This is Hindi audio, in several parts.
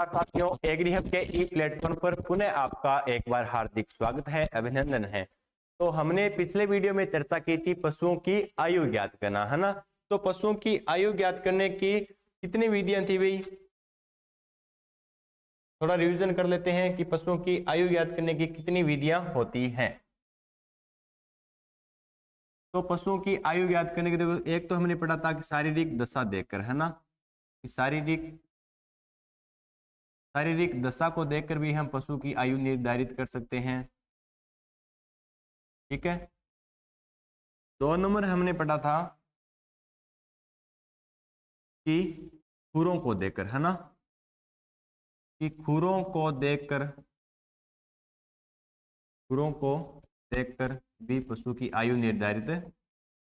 साथियों, एग्रीहब के ई प्लेटफॉर्म पर पुनः आपका एक बार हार्दिक स्वागत है, अभिनंदन है। तो हमने पिछले वीडियो में चर्चा की थी पशुओं की आयु ज्ञात करना, है ना। तो पशुओं की आयु ज्ञात करने की कितनी विधियां थी भाई? थोड़ा रिवीजन कर लेते हैं कि पशुओं की आयु ज्ञात करने की कितनी विधियां होती हैं। तो पशुओं की आयु ज्ञात करने के देखो, एक तो हमने पढ़ा था कि शारीरिक दशा देखकर, है ना, कि शारीरिक दशा को देखकर भी हम पशु की आयु निर्धारित कर सकते हैं। ठीक है। 2 नंबर हमने पढ़ा था कि खुरों को देखकर, है ना, कि खुरों को देखकर भी पशु की आयु निर्धारित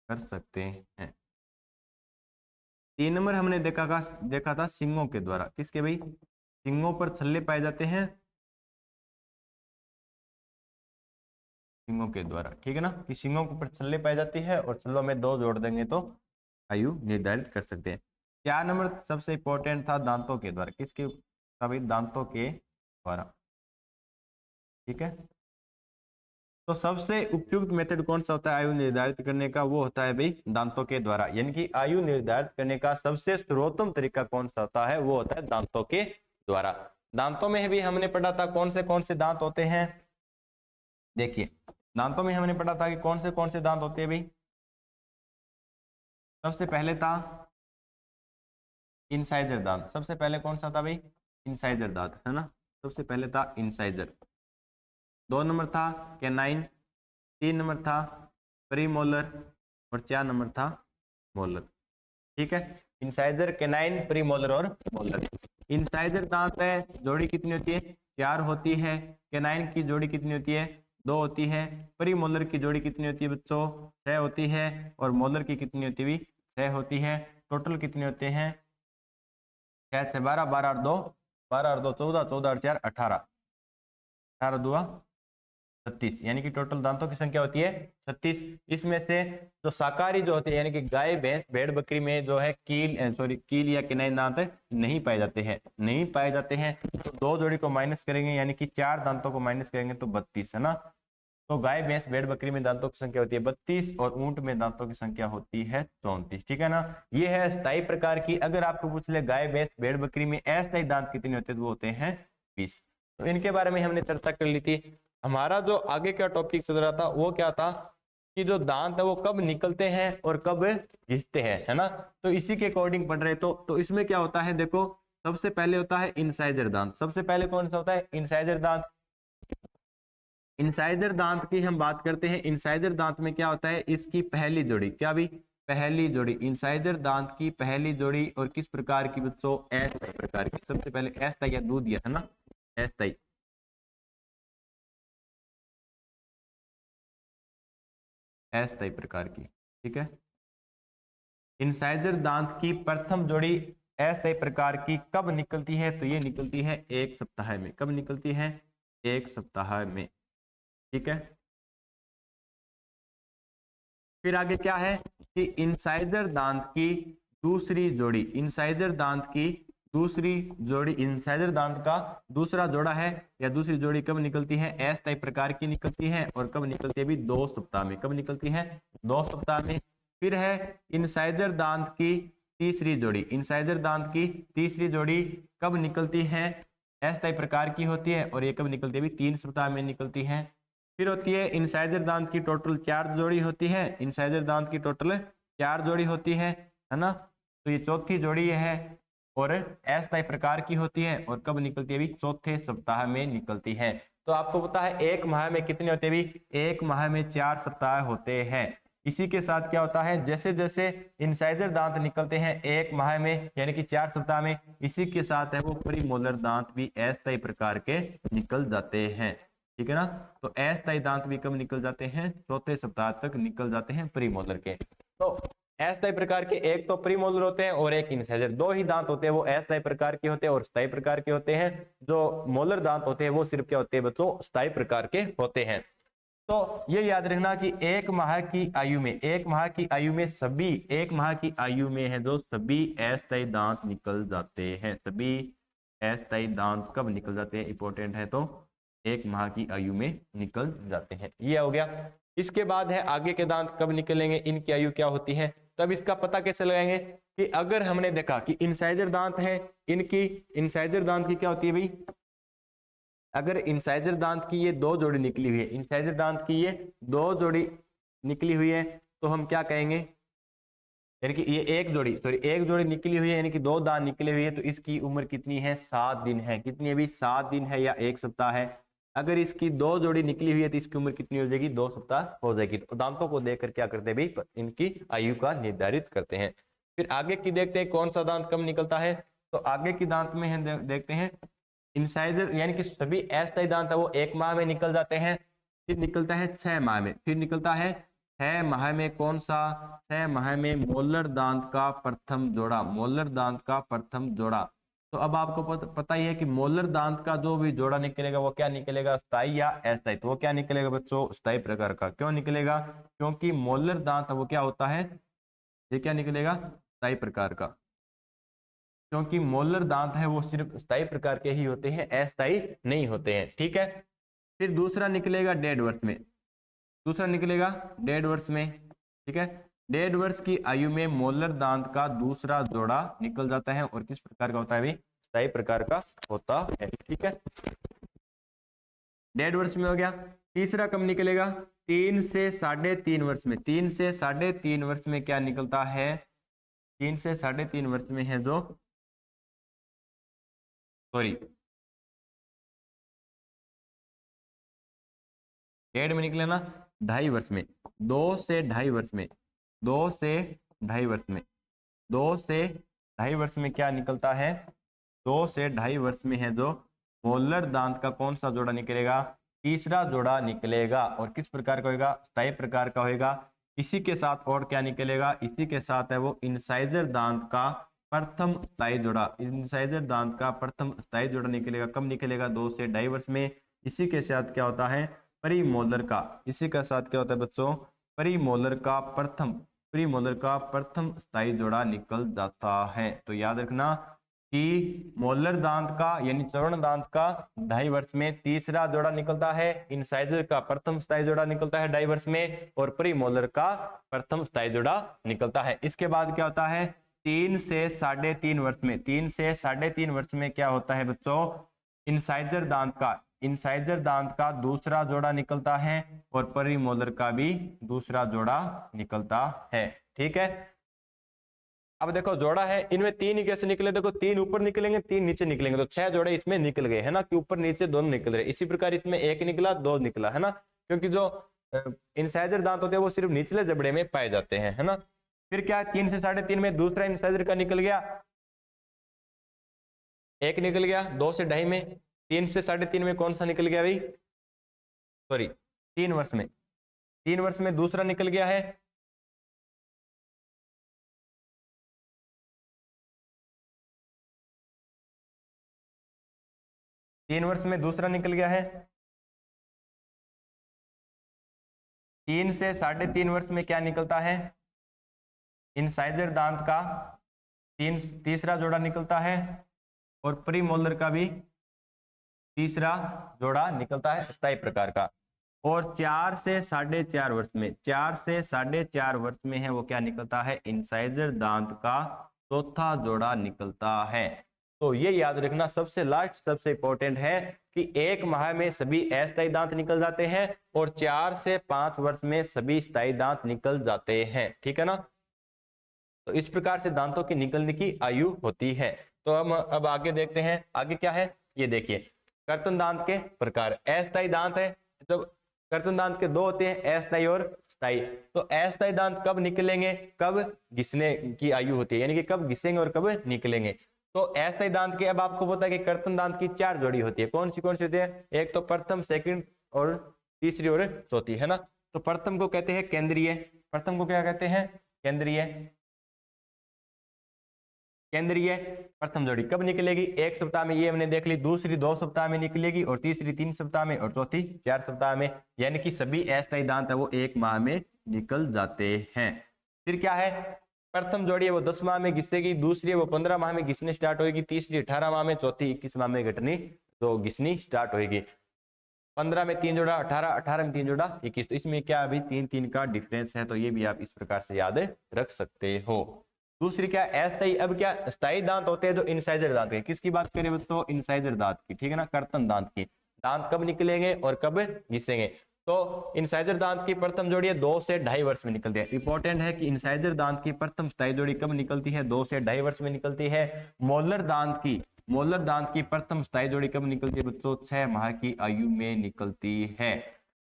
कर सकते हैं। 3 नंबर हमने देखा था सींगों के द्वारा। किसके भाई? सींगों पर छल्ले पाए जाते हैं, सींगों के द्वारा। ठीक है ना, कि सींगों के ऊपर छल्ले पाए जाती है और छल्लों में 2 जोड़ देंगे तो आयु निर्धारित कर सकते हैं। 4 नंबर सबसे इंपॉर्टेंट था दांतों के द्वारा। किसके भाई? दांतों के द्वारा। ठीक है। तो सबसे उपयुक्त मेथड कौन सा होता है आयु निर्धारित करने का? वो होता है भाई दांतों के द्वारा। यानी कि आयु निर्धारित करने का सबसे सर्वोत्तम तरीका कौन सा होता है? वो होता है दांतों के द्वारा। दांतों में भी हमने पढ़ा था कौन से दांत होते हैं। देखिए, दांतों में हमने पढ़ा था कि कौन से दांत होते हैं भाई। सबसे पहले था इंसाइजर दांत। सबसे पहले कौन सा था भाई? इंसाइजर दांत, है ना। सबसे पहले था इंसाइजर। 2 नंबर था कैनाइन। 3 नंबर था प्रीमोलर और 4 नंबर था मोलर। ठीक है। इंसाइजर, कैनाइन, प्रीमोलर और मोलर। इंसाइजर दांत है, जोड़ी कितनी होती है? 4 होती है। कैनाइन की जोड़ी कितनी होती है? 2 होती है। प्रीमोलर की जोड़ी कितनी होती है बच्चों? 6 होती है। और मोलर की कितनी होती है? 6 होती है। टोटल कितने होते हैं? 6 से 12, 12 और 2 14, 14 और 4 18, 18 दुआ 36, यानी कि टोटल दांतों की संख्या होती है 36। इसमें से जो शाकाहारी जो होते हैं, यानी कि गाय, भैंस, भेड़, बकरी में जो है कील या किनाइन दांत नहीं पाए जाते हैं। तो 2 जोड़ी को माइनस करेंगे, यानी कि 4 दांतों को माइनस करेंगे तो 32, है ना। तो गाय, भैंस, भेड़, बकरी में दांतों की संख्या होती है 32 और ऊंट में दांतों की संख्या होती है 34। ठीक है ना। ये है स्थायी प्रकार की। अगर आपको पूछ ले गाय, भैंस, भेड़, बकरी में अस्थायी दांत कितने होते हैं, तो वो होते हैं 20। तो इनके बारे में हमने चर्चा कर ली थी। हमारा जो आगे का टॉपिक चल रहा था वो क्या था कि जो दांत है वो कब निकलते हैं और कब घिसते हैं, है ना। तो इसी के अकॉर्डिंग पढ़ रहे। तो इसमें क्या होता है, देखो, सबसे पहले होता है इंसाइजर दांत। सबसे पहले कौन सा होता है? इंसाइजर दांत। इंसाइजर दांत की हम बात करते हैं। इंसाइजर दांत में क्या होता है? इसकी पहली जोड़ी, क्या भी? पहली जोड़ी। इंसाइजर दांत की पहली जोड़ी और किस प्रकार की बच्चों? अस्थायी प्रकार की। सबसे पहले अस्थायी या दूध दिया, है ना, अस्थायी, अस्थायी प्रकार की। ठीक है। इंसाइजर दांत की प्रथम जोड़ी अस्थायी प्रकार की कब निकलती है? तो ये निकलती है 1 सप्ताह में। कब निकलती है? 1 सप्ताह में। ठीक है। फिर आगे क्या है कि इंसाइजर दांत की दूसरी जोड़ी, इंसाइजर दांत की दूसरी जोड़ी, इंसाइजर दांत का दूसरा जोड़ा है या दूसरी जोड़ी कब निकलती है? अस्थायी प्रकार की निकलती है। और कब निकलती है? भी 2 सप्ताह में। कब निकलती है? 2 सप्ताह में। फिर है इंसाइजर दांत की तीसरी जोड़ी। इंसाइजर दांत की तीसरी जोड़ी कब निकलती है? अस्थायी प्रकार की होती है। और ये कब निकलती है? भी 3 सप्ताह में निकलती है। फिर होती है इंसाइजर दांत की टोटल 4 जोड़ी होती है। इंसाइजर दांत की टोटल 4 जोड़ी होती है ना। तो ये चौथी जोड़ी है और अस्थायी प्रकार की होती है। और कब निकलती है? भी 4थे सप्ताह में निकलती है। तो आपको पता है 1 माह में कितने होते हैं? भी 1 माह में 4 सप्ताह होते हैं। इसी के साथ क्या होता है, जैसे जैसे इंसाइजर दांत निकलते हैं 1 माह में यानी कि 4 सप्ताह में, इसी के साथ है वो प्रीमोलर दांत भी अस्थायी प्रकार के निकल जाते हैं। ठीक है ना। तो अस्थायी दांत भी कब निकल जाते हैं? 4थे सप्ताह तक निकल जाते हैं प्रीमोलर के। तो अस्थायी प्रकार के एक तो प्रीमोलर होते हैं और एक इंसाइजर। 2 ही दांत होते हैं, वो अस्थायी प्रकार के होते हैं और स्थायी प्रकार के होते हैं। जो मोलर दांत होते हैं वो सिर्फ क्या होते हैं बच्चों? स्थायी प्रकार के होते हैं। तो ये याद रखना कि 1 माह की आयु में, 1 माह की आयु में सभी, 1 माह की आयु में है जो सभी अस्थायी दांत निकल जाते हैं। सभी अस्थायी दांत कब निकल जाते हैं, इंपॉर्टेंट है, तो 1 माह की आयु में निकल जाते हैं। ये हो गया। इसके बाद है आगे के दांत कब निकलेंगे, इनकी आयु क्या होती है। तो अब इसका पता कैसे लगाएंगे कि अगर हमने देखा कि इंसाइजर दांत है, इनकी इंसाइजर दांत की क्या होती है भाई, अगर इंसाइजर दांत की ये 2 जोड़ी निकली हुई है, इंसाइजर दांत की ये 2 जोड़ी निकली हुई है, तो हम क्या कहेंगे, यानी कि ये एक जोड़ी निकली हुई है, यानी कि 2 दांत निकले हुए हैं, तो इसकी उम्र कितनी है, 7 दिन है। कितनी है भी, 7 दिन है या 1 सप्ताह है। अगर इसकी 2 जोड़ी निकली हुई है तो इसकी उम्र कितनी हो जाएगी, 2 सप्ताह हो जाएगी। तो दांतों को देखकर क्या करते हैं भाई, इनकी आयु का निर्धारित करते हैं। फिर आगे की देखते हैं कौन सा दांत कब निकलता है। तो आगे की दांत में हम देखते हैं इंसाइजर, यानी कि सभी अस्थायी दांत है वो 1 माह में निकल जाते हैं। फिर निकलता है 6 माह में, फिर निकलता है 6 माह में कौन सा, 6 माह में मोलर दांत का प्रथम जोड़ा, मोलर दांत का प्रथम जोड़ा। तो अब आपको पता ही है कि मोलर दांत का जो भी जोड़ा निकलेगा वो क्या निकलेगा, स्थायी या अस्थायी। तो वो क्या निकलेगा बच्चों, स्थायी प्रकार का। क्यों निकलेगा, क्योंकि मोलर दांत वो क्या होता है, ये क्या निकलेगा, स्थायी प्रकार का। क्योंकि मोलर दांत है वो सिर्फ स्थायी प्रकार के ही होते हैं, अस्थायी नहीं होते हैं। ठीक है। फिर दूसरा निकलेगा डेढ़ वर्ष में, दूसरा निकलेगा डेढ़ वर्ष में। ठीक है। डेढ़ वर्ष की आयु में मोलर दांत का दूसरा जोड़ा निकल जाता है और किस प्रकार का होता है भाई, स्थायी प्रकार का होता है। ठीक है, डेढ़ वर्ष में हो गया। तीसरा कब निकलेगा, 3 से 3.5 वर्ष में। 3 से 3.5 वर्ष में क्या निकलता है, 3 से 3.5 वर्ष में है जो, सॉरी डेढ़ में निकले ना, 2.5 वर्ष में, 2 से 2.5 वर्ष में, 2 से 2.5 वर्ष में, 2 से 2.5 वर्ष में क्या निकलता है, 2 से 2.5 वर्ष में है जो मोलर दांत का कौन सा जोड़ा निकलेगा, तीसरा जोड़ा निकलेगा। और किस प्रकार का होगा, स्थायी प्रकार का होगा। इसी के साथ और क्या निकलेगा, इसी के साथ है वो इंसाइजर दांत का प्रथम स्थायी जोड़ा, इंसाइजर दांत का प्रथम स्थायी जोड़ा निकलेगा। कब निकलेगा, 2 से 2.5 वर्ष में। इसी के साथ क्या होता है, प्रीमोलर का, इसी का साथ क्या होता है बच्चों, प्रीमोलर का प्रथम स्थायी जोड़ा निकल जाता है। तो याद रखना कि मोलर दांत का यानी चरण दांत का 2.5 वर्ष में तीसरा जोड़ा निकलता है, इंसाइजर का प्रथम स्थायी जोड़ा निकलता है 2.5 वर्ष में, और प्रीमोलर का प्रथम स्थायी जोड़ा निकलता है। इसके बाद क्या होता है, 3 से 3.5 वर्ष में, 3 से 3.5 वर्ष में क्या होता है बच्चों, इंसाइजर दांत का दूसरा जोड़ा निकलता है और प्रीमोलर का भी दूसरा जोड़ा निकलता है। ठीक है। अब देखो जोड़ा है, इनमें 3 ही कैसे निकले, देखो 3 ऊपर निकलेंगे 3 नीचे निकलेंगे, तो 6 जोड़े इसमें निकल गए है ना, कि ऊपर नीचे दोनों निकल रहे। इसी प्रकार इसमें 1 निकला 2 निकला है ना, क्योंकि जो इंसाइजर दांत होते हैं वो सिर्फ निचले जबड़े में पाए जाते हैं, है ना। फिर क्या, 3 से 3.5 में दूसरा इंसाइजर का निकल गया, 1 निकल गया। 2 से 2.5 में, 3 से 3.5 में कौन सा निकल गया भाई, सॉरी 3 वर्ष में, 3 वर्ष में दूसरा निकल गया है। तीन वर्ष में दूसरा निकल गया है। 3 से 3.5 वर्ष में क्या निकलता है, इंसाइजर दांत का तीसरा जोड़ा निकलता है और प्रीमोलर का भी तीसरा जोड़ा निकलता है स्थायी प्रकार का। और 4 से 4.5 वर्ष में, 4 से 4.5 वर्ष में है वो क्या निकलता है, इंसाइजर दांत का चौथा जोड़ा निकलता है। तो ये याद रखना, सबसे लास्ट सबसे इंपॉर्टेंट है कि 1 माह में सभी अस्थायी दांत निकल जाते हैं और 4 से 5 वर्ष में सभी स्थायी दांत निकल जाते हैं। ठीक है ना। तो इस प्रकार से दांतों की निकलने की आयु होती है। तो हम अब आगे देखते हैं, आगे क्या है, ये देखिए कर्तन दांत के प्रकार। अस्थायी दांत है, तो कर्तन दांत के 2 होते हैं, अस्थायी और स्थायी। तो अस्थायी दांत कब निकलेंगे, कब घिसने की आयु होती है, यानी कि कब घिसेंगे और कब निकलेंगे। तो अस्थायी दांत के अब आपको पता है कि कर्तन दांत की 4 जोड़ी होती है। कौन सी होती है, एक तो प्रथम, सेकंड और तीसरी और चौथी, है ना। तो प्रथम को कहते हैं केंद्रीय, प्रथम को क्या कहते हैं, केंद्रीय प्रथम जोड़ी कब निकलेगी, 1 सप्ताह में, ये हमने देख ली। दूसरी 2 सप्ताह में निकलेगी और तीसरी 3 सप्ताह में और चौथी 4 सप्ताह में। यानी कि सभी अस्थायी दांत है वो 1 माह में निकल जाते हैं। फिर क्या है, प्रथम जोड़ी है वो 10 माह में घिसेगी, दूसरी है वो 15 माह में घिसने स्टार्ट होगी, तीसरी 18 माह में, चौथी 21 माह में घटनी तो घिसनी स्टार्ट होगी। 15 में 3 जोड़ा 18, 18 में 3 जोड़ा 21। तो इसमें क्या अभी 3 का डिफरेंस है, तो ये भी आप इस प्रकार से याद रख सकते हो। दूसरी क्या अस्थायी, अब क्या स्थायी दांत होते हैं जो इनसाइजर दांत है। किसकी बात करें दोस्तों, इनसाइजर दांत की, ठीक है ना, कर्तन दांत की। दांत कब निकलेंगे और कब घिसेंगे। तो इनसाइजर दांत की प्रथम जोड़ी 2 से 2.5 वर्ष में निकलती है। इंपॉर्टेंट है कि इनसाइजर दांत की प्रथम स्थायी जोड़ी कब निकलती है, 2 से 2.5 वर्ष में निकलती है। मोलर दांत की प्रथम स्थायी जोड़ी कब निकलती है बच्चों, 6 माह की आयु में निकलती है।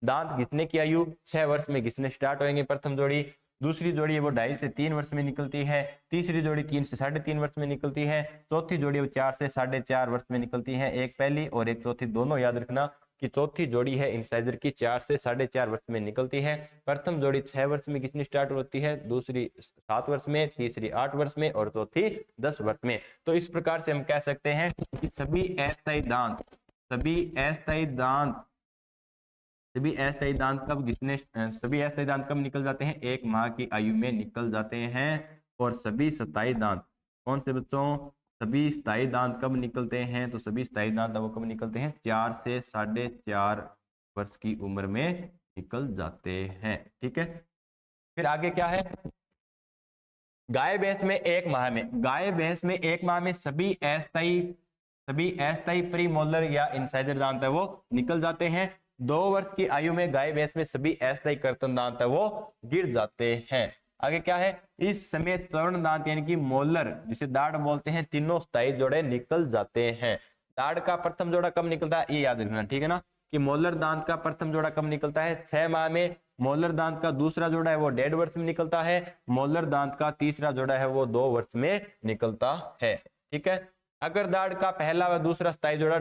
दांत घिसने की आयु 6 वर्ष में घिसने स्टार्ट होंगे प्रथम जोड़ी। दूसरी जोड़ी है वो 2.5 से 3 वर्ष में निकलती है। तीसरी जोड़ी 3 से 3.5 वर्ष में निकलती है। चौथी जोड़ी वो 4 से 4.5 वर्ष में निकलती है। एक पहली और एक चौथी, दोनों याद रखना कि चौथी जोड़ी है इनसाइजर की 4 से 4.5 वर्ष में निकलती है। प्रथम जोड़ी 6 वर्ष में घिसनी स्टार्ट होती है, दूसरी 7 वर्ष में, तीसरी 8 वर्ष में और चौथी 10 वर्ष में। तो इस प्रकार से हम कह सकते हैं कि सभी अस्थायी दांत कब निकल जाते हैं, 1 माह की आयु में निकल जाते हैं। और सभी स्थायी दांत कौन से बच्चों, सभी स्थायी दांत कब निकलते हैं, तो सभी स्थायी दांत वो कब निकलते हैं, 4 से 4.5 वर्ष की उम्र में निकल जाते हैं। ठीक है, फिर आगे क्या है, गाय भैंस में 1 माह में सभी अस्थायी प्रीमोलर या इंसाइजर दांत है वो निकल जाते हैं। 2 वर्ष की आयु में गाय भैंस में सभी अस्थायी कर्तन दांत है वो गिर जाते हैं। आगे क्या है, इस समय स्वर्ण दांत यानी कि मोलर जिसे दाढ़ बोलते हैं, तीनों स्थायी जोड़े निकल जाते हैं। दाढ़ का प्रथम जोड़ा कब निकलता है ये याद रखना, ठीक है ना, कि मोलर दांत का प्रथम जोड़ा कब निकलता है, 6 माह में। मोलर दांत का दूसरा जोड़ा है वो 1.5 वर्ष में निकलता है। मोलर दांत का तीसरा जोड़ा है वो 2 वर्ष में निकलता है। ठीक है, अगर दाढ़ का पहला व दूसरा स्थायी जोड़ा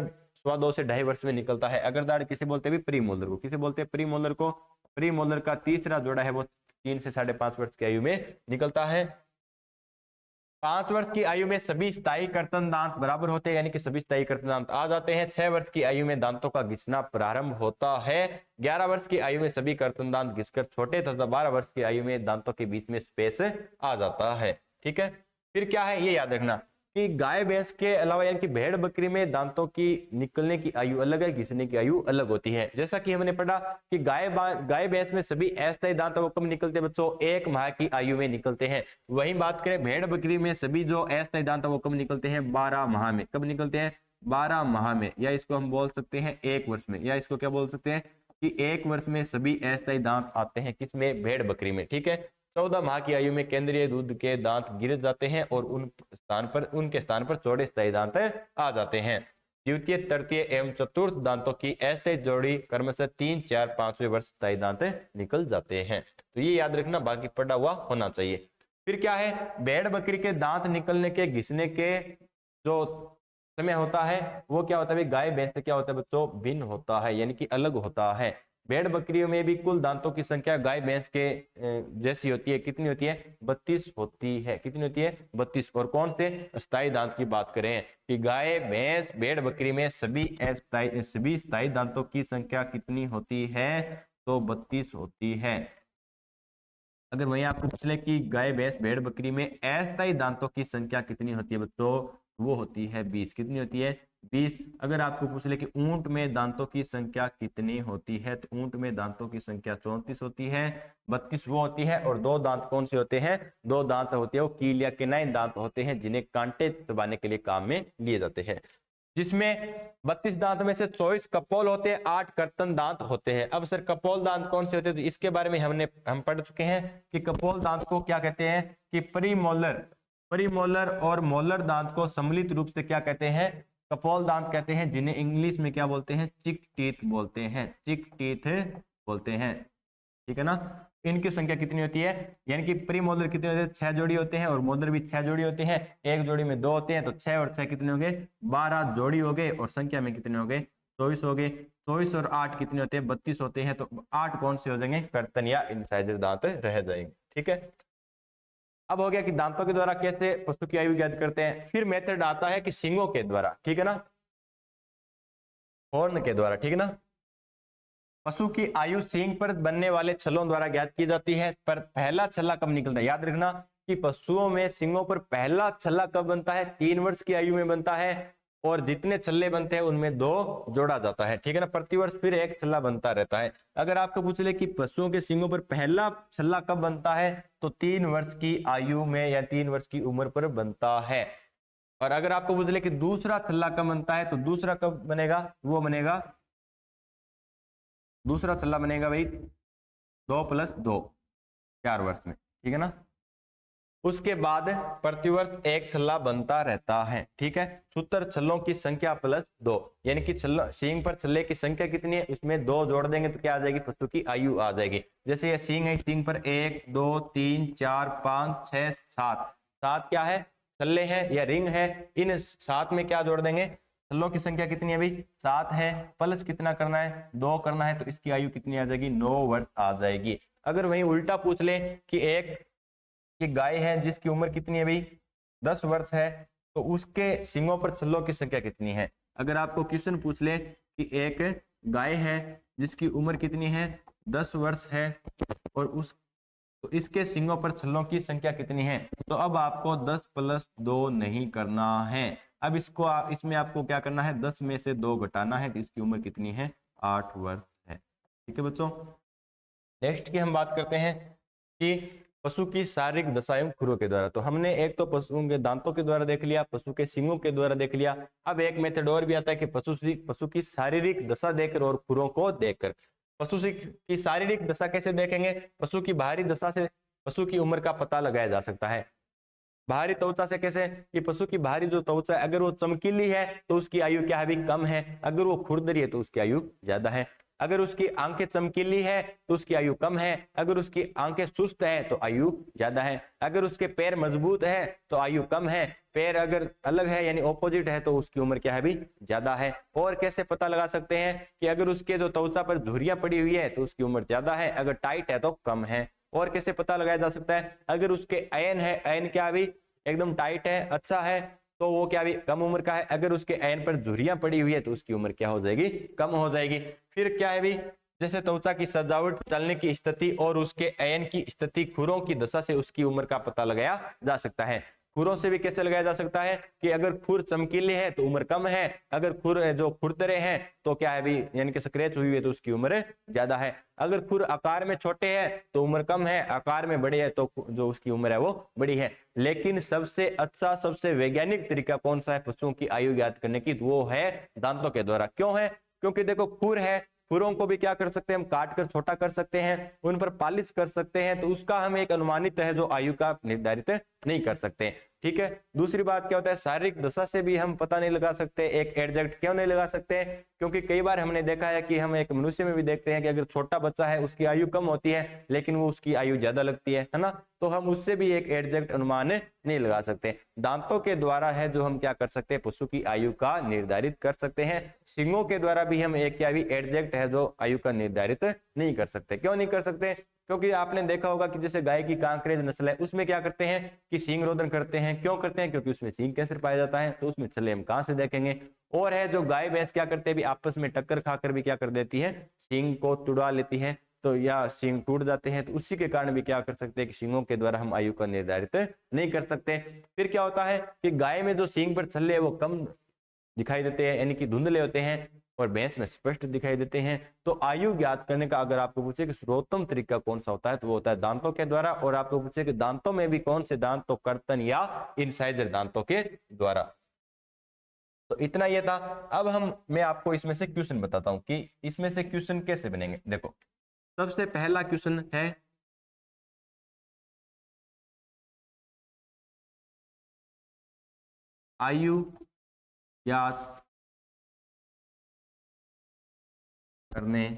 2 से 2.5 वर्ष में निकलता है। अगर दाढ़ किसे बोलते हैं, प्री मोलर को। किसे बोलते हैं, प्री मोलर को। प्री मोलर का तीसरा जोड़ा है वो 3 से 5.5 वर्ष की आयु में निकलता है। 5 वर्ष की आयु में सभी स्थायी कर्तन दांत बराबर होते हैं, यानी कि सभी स्थायी कर्तन दांत आ जाते हैं। 6 वर्ष की आयु में दांतों का घिसना प्रारंभ होता है। 11 वर्ष की आयु में सभी कर्तन दांत घिसकर छोटे तथा 12 वर्ष की आयु में दांतों के बीच में स्पेस आ जाता है। ठीक है, फिर क्या है ये याद रखना कि गाय भैंस के अलावा यानी कि भेड़ बकरी में दांतों की निकलने की आयु अलग है, घिसने की आयु अलग होती है। जैसा कि हमने पढ़ा कि गाय भैंस में सभी अस्थायी दांत वो कब निकलते हैं बच्चों, 1 माह की आयु में निकलते हैं। वहीं बात करें भेड़ बकरी में सभी जो अस्थायी दांत वो कब निकलते हैं, 12 माह में। कब निकलते हैं, 12 माह में, या इसको हम बोल सकते हैं 1 वर्ष में, या इसको क्या बोल सकते हैं कि 1 वर्ष में सभी अस्थायी दांत आते हैं। किसमें, भेड़ बकरी में। ठीक है, 14 माह की आयु में केंद्रीय दूध के दांत गिर जाते हैं और उनके स्थान पर चौड़े स्थायी दांत आ जाते हैं। द्वितीय, तृतीय एवं चतुर्थ दांतों की अस्थायी जोड़ी क्रमशः 3, 4, 5वें वर्ष स्थायी दांत निकल जाते हैं। तो ये याद रखना, बाकी पढ़ा हुआ होना चाहिए। फिर क्या है, भेड़ बकरी के दांत निकलने के घिसने के जो समय होता है वो क्या होता है, गाय भैंस से क्या होता है बच्चों, भिन्न होता है, यानी कि अलग होता है। भेड़ बकरियों में भी कुल दांतों की संख्या गाय भैंस के जैसी होती है। कितनी होती है, 32 होती है। कितनी होती है, 32। और कौन से, स्थायी दांत की बात करें कि गाय भैंस भेड़ बकरी में सभी स्थायी दांतों की संख्या कितनी होती है, तो 32 होती है। अगर वहीं आपको पूछ ले कि गाय भैंस भेड़ बकरी में अस्थायी दांतों की संख्या कितनी होती है बच्चों, वो होती है 20। कितनी होती है, 20। अगर आपको पूछ ले कि ऊंट में दांतों की संख्या कितनी होती है, तो ऊंट में दांतों की संख्या 34 होती है। 32 वो होती है। और 2 दांत कौन से होते हैं, 2 दांत होते हैं वो कील या केनाइन दांत होते हैं, जिन्हें कांटे चबाने के लिए काम में लिए जाते हैं। जिसमें 32 दांत में से 24 कपोल होते हैं, 8 कर्तन दांत होते हैं। अब सर कपोल दांत कौन से होते हैं, तो इसके बारे में हम पढ़ चुके हैं कि कपोल दांत को क्या कहते हैं कि प्रीमोलर और मोलर दांत को सम्मिलित रूप से क्या कहते हैं, कपोल दांत कहते हैं, जिन्हें इंग्लिश में क्या बोलते हैं, चिक टीथ बोलते हैं। चिक टीथ बोलते हैं। ठीक है ना, इनकी संख्या कितनी होती है, यानी कि प्रीमोलर कितने होते हैं, 6 जोड़ी होते हैं, और मोलर भी 6 जोड़ी होते हैं। एक जोड़ी में 2 होते हैं, तो 6 और 6 कितने हो गए, 12 जोड़ी हो गए। और संख्या में कितने हो गए, 24 हो गए। 24 और 8 कितने होते हैं, 32 होते हैं। तो 8 कौन से हो जाएंगे, कर्तन या इंसाइजर दांत रह जाएंगे। ठीक है, अब हो गया कि दांतों के द्वारा कैसे पशु की आयु ज्ञात करते हैं। फिर मेथड आता है कि सींगों के द्वारा, ठीक है ना, हॉर्न के द्वारा। ठीक है ना, पशु की आयु सींग पर बनने वाले छलों द्वारा ज्ञात की जाती है। पर पहला छल्ला कब निकलता है, याद रखना कि पशुओं में सींगों पर पहला छल्ला कब बनता है, 3 वर्ष की आयु में बनता है, और जितने छल्ले बनते हैं उनमें 2 जोड़ा जाता है, ठीक है ना। प्रतिवर्ष फिर एक छल्ला बनता रहता है। अगर आपको पूछ ले कि पशुओं के सींगों पर पहला छल्ला कब बनता है, तो 3 वर्ष की आयु में या 3 वर्ष की उम्र पर बनता है। और अगर आपको पूछ ले कि दूसरा छल्ला कब बनता है, तो दूसरा कब बनेगा, वो बनेगा, दूसरा छल्ला बनेगा भाई 2 + 2, 4 वर्ष में, ठीक है ना। उसके बाद प्रतिवर्ष एक छल्ला बनता रहता है, ठीक है। सूत्र छल्लों की संख्या +2, यानी कि सींग पर छल्ले की संख्या कितनी है, इसमें 2 जोड़ देंगे तो क्या आ जाएगी, पशु की आयु आ जाएगी। जैसे ये सींग है, सींग पर 1 2 3 4 5 6 7, 7 क्या है, छल्ले हैं या रिंग है। इन 7 में क्या जोड़ देंगे, छल्लों की संख्या कितनी है भाई, 7 है, प्लस कितना करना है, 2 करना है, तो इसकी आयु कितनी आ जाएगी, 9 वर्ष आ जाएगी। अगर वहीं उल्टा पूछ ले कि एक कि गाय है जिसकी उम्र कितनी है भाई, 10 वर्ष है, तो उसके सींगों पर छल्लों की संख्या कितनी है। अगर आपको क्वेश्चन पूछ ले कि एक गाय है जिसकी उम्र कितनी है, 10 वर्ष है, और उस तो इसके सींगों पर छल्लों की संख्या कितनी है, तो अब आपको 10 + 2 नहीं करना है। अब इसमें आपको क्या करना है, 10 में से 2 घटाना है, तो इसकी उम्र कितनी है, 8 वर्ष है, ठीक है बच्चों। नेक्स्ट की हम बात करते हैं कि पशु की शारीरिक दशा एवं खुरों के द्वारा। तो हमने एक तो पशुओं के दांतों के द्वारा देख लिया, पशु के सींगों के द्वारा देख लिया। अब एक मेथड और भी आता है कि पशु की शारीरिक दशा देखकर और खुरों को देखकर। की शारीरिक दशा कैसे देखेंगे, पशु की बाहरी दशा से पशु की उम्र का पता लगाया जा सकता है। बाहरी त्वचा से कैसे, कि पशु की बाहरी जो त्वचा है अगर वो चमकीली है तो उसकी आयु क्या है भी कम है, अगर वो खुरदरी है तो उसकी आयु ज्यादा है। अगर उसकी आंखें चमकीली है तो उसकी आयु कम है, अगर उसकी आंखें सुस्त है तो आयु ज्यादा है। अगर उसके पैर मजबूत है तो आयु कम है, पैर अगर अलग है यानी ऑपोजिट है तो उसकी उम्र क्या है भी ज्यादा है। और कैसे पता लगा सकते हैं कि अगर उसके जो त्वचा पर धुरियां पड़ी हुई है तो उसकी उम्र ज्यादा है, अगर टाइट है तो कम है। और कैसे पता लगाया जा सकता है, अगर उसके ऐन है, ऐन क्या भी एकदम टाइट है, अच्छा है, तो वो क्या भी कम उम्र का है। अगर उसके ऐन पर झुर्रियां पड़ी हुई है तो उसकी उम्र क्या हो जाएगी, कम हो जाएगी। फिर क्या है भी, जैसे त्वचा की सजावट, चलने की स्थिति और उसके ऐन की स्थिति, खुरों की दशा से उसकी उम्र का पता लगाया जा सकता है। खुरों से भी कैसे लगाया जा सकता है कि अगर खुर चमकीले है तो उम्र कम है, अगर खुर जो खुरदरे हैं तो क्या है भी यानी कि स्क्रैच हुई है तो उसकी उम्र ज्यादा है। अगर खुर आकार में छोटे हैं तो उम्र कम है, आकार में बड़े है तो जो उसकी उम्र है वो बड़ी है। लेकिन सबसे अच्छा, सबसे वैज्ञानिक तरीका कौन सा है पशुओं की आयु ज्ञात करने की, वो है दांतों के द्वारा। क्यों है, क्योंकि देखो खुर है, खुरों को भी क्या कर सकते हैं हम, काट कर छोटा कर सकते हैं, उन पर पालिश कर सकते हैं, तो उसका हम एक अनुमानित है जो आयु का निर्धारित नहीं कर सकते, ठीक है। दूसरी बात क्या होता है, शारीरिक दशा से भी हम पता नहीं लगा सकते एक एग्जैक्ट। क्यों नहीं लगा सकते, क्योंकि कई बार हमने देखा है कि हम एक मनुष्य में भी देखते हैं कि अगर छोटा बच्चा है उसकी आयु कम होती है लेकिन वो उसकी आयु ज्यादा लगती है ना, तो हम उससे भी एक एग्जैक्ट अनुमान नहीं लगा सकते। दांतों के द्वारा है जो हम क्या कर सकते हैं, पशु की आयु का निर्धारित कर सकते हैं। सींगों के द्वारा भी हम एक क्या भी एग्जैक्ट है जो आयु का निर्धारित नहीं कर सकते। क्यों नहीं कर सकते, क्योंकि आपने देखा होगा कि जैसे गाय की कांकरेज नस्ल है उसमें क्या करते हैं कि सींग रोदन करते हैं। क्यों करते हैं, क्योंकि उसमें सींग कैंसर पाया जाता है, तो उसमें छल्ले हम कहां से देखेंगे। और है जो गाय भैंस क्या करते हैं भी आपस में टक्कर खाकर भी क्या कर देती है, सींग को तुड़ा लेती है, तो या सींग टूट जाते हैं, तो उसी के कारण भी क्या कर सकते हैं कि सींगों के द्वारा हम आयु का निर्धारित नहीं कर सकते। फिर क्या होता है कि गाय में जो सींग पर छल्ले है वो कम दिखाई देते हैं यानी कि धुंधले होते हैं, और भैंस में स्पष्ट दिखाई देते हैं। तो आयु ज्ञात करने का अगर आपको पूछे कि सर्वोत्तम तरीका कौन सा होता है, तो वो होता है दांतों के द्वारा। और आपको पूछे कि दांतों में भी कौन से दांत, तो कर्तन या इंसाइजर दांतों के द्वारा। तो इतना ये था। अब मैं आपको इसमें से क्वेश्चन बताता हूं कि इसमें से क्वेश्चन कैसे बनेंगे। देखो सबसे पहला क्वेश्चन है, आयु ज्ञात करने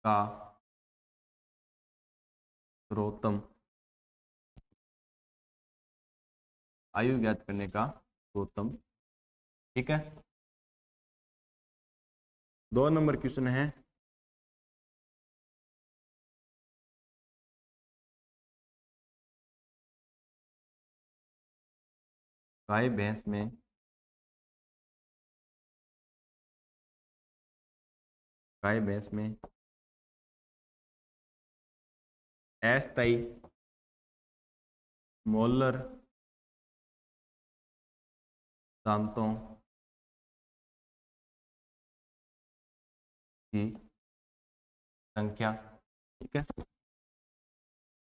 का सर्वोत्तम, आयु ज्ञात करने का सर्वोत्तम, ठीक है। 2 नंबर क्वेश्चन है, गाय भैंस में गाय भैंस में अस्थायी मोलर दांतों की संख्या। ठीक है,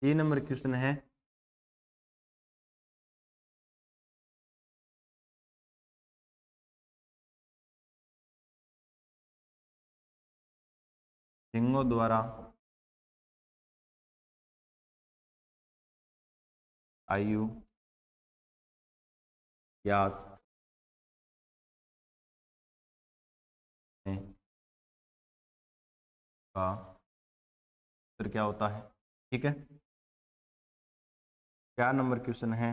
3 नंबर क्वेश्चन है सिंगों द्वारा आयु ज्ञात का उत्तर क्या होता है। ठीक है, 4 नंबर क्वेश्चन है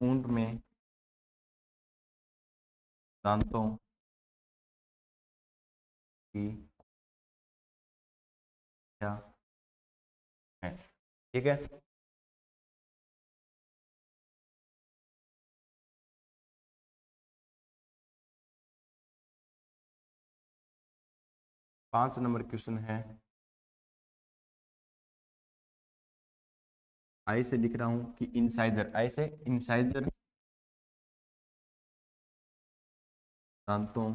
ऊंट में दांतों की क्या है। ठीक है, पांच नंबर क्वेश्चन है, आई से लिख रहा हूं कि इनसाइजर, आई से इनसाइजर दांतों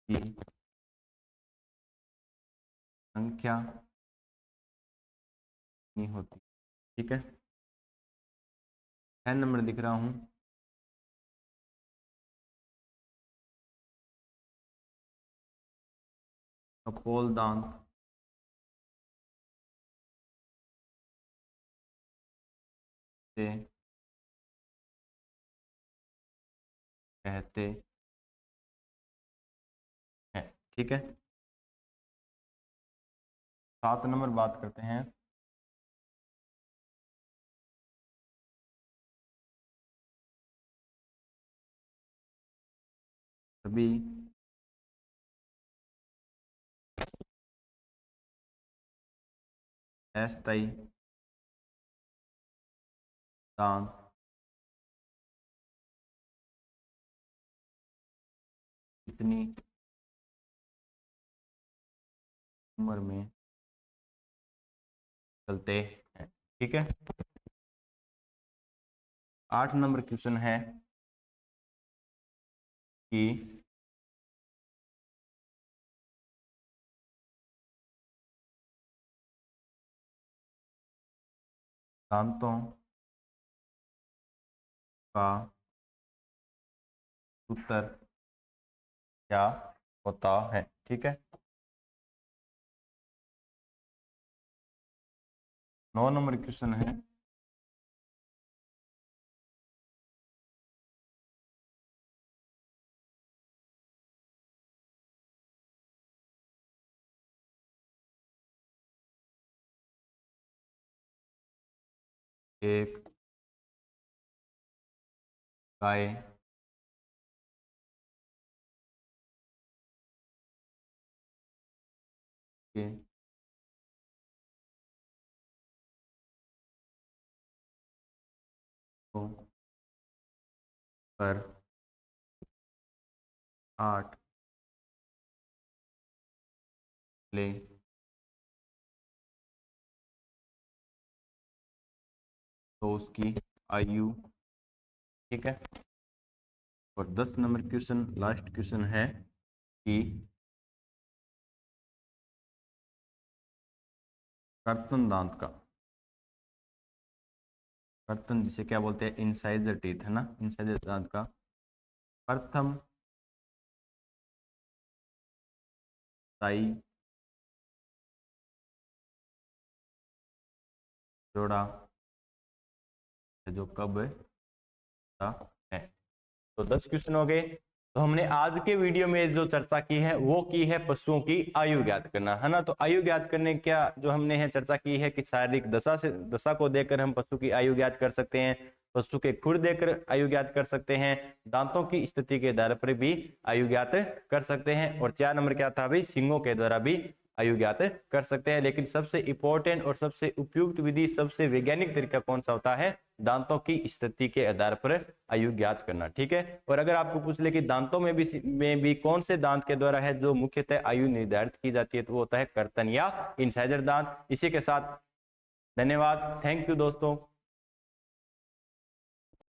की संख्या नहीं होती। ठीक है, 6 नंबर लिख रहा हूं, कपोल दांत से कहते हैं। ठीक है, 7 नंबर बात करते हैं सभी अस्थायी दांत कितनी उम्र में चलते हैं। ठीक है, 8 नंबर क्वेश्चन है कि दांतों का उत्तर क्या होता है। ठीक है, 9 नंबर क्वेश्चन है एक गाय के तो पर 8 ले तो उसकी आयु। ठीक है, और 10 नंबर क्वेश्चन लास्ट क्वेश्चन है कि कर्तन दांत का, कर्तन जिसे क्या बोलते हैं, इंसाइजर टीथ है ना, इंसाइजर दांत का प्रथम स्थायी जोड़ा जो कब है। तो 10 क्वेश्चन हो गए। तो हमने आज के वीडियो में जो चर्चा की है वो की है पशुओं की आयु ज्ञात करना, है ना। तो आयु ज्ञात करने क्या जो हमने है चर्चा की है कि शारीरिक दशा को देखकर हम पशु की आयु ज्ञात कर सकते हैं, पशु के खुर देखकर आयु ज्ञात कर सकते हैं, दांतों की स्थिति के आधार पर भी आयु ज्ञात कर सकते हैं, और 4 नंबर क्या था भाई, सींगों के द्वारा भी आयु ज्ञात कर सकते हैं। लेकिन सबसे इंपॉर्टेंट और सबसे उपयुक्त विधि, सबसे वैज्ञानिक तरीका कौन सा होता है, दांतों की स्थिति के आधार पर आयु ज्ञात करना। ठीक है, और अगर आपको पूछ ले कि दांतों में भी कौन से दांत के द्वारा है जो मुख्यतः आयु निर्धारित की जाती है, तो वो होता है कर्तन या इंसाइजर दांत। इसी के साथ धन्यवाद, थैंक यू दोस्तों।